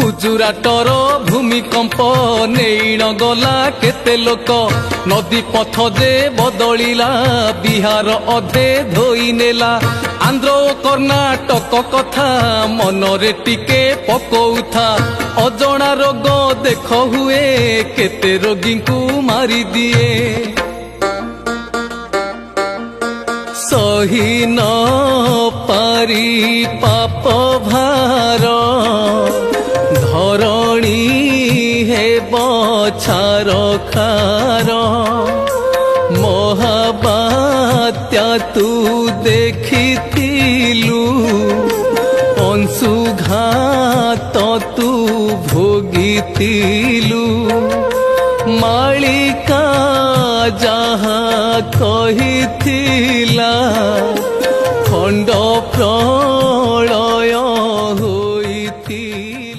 गुजराटर भूमिकंप नेईन गला केते लोक नदी पथ जे बदलिला बिहार अधे धोई नेला आंध्र ओ कर्णाटक कथा मनरे टिके पकौथा अजणा रोग देख हुए केते रोगी को मारी दिए सही न पारी पाप भार धरणी हे बछार खार महाबात्या तू देखिथिलु अंशुघात तू भोगिथिलु मालिका जहाँ कहिथिला खंड प्रलय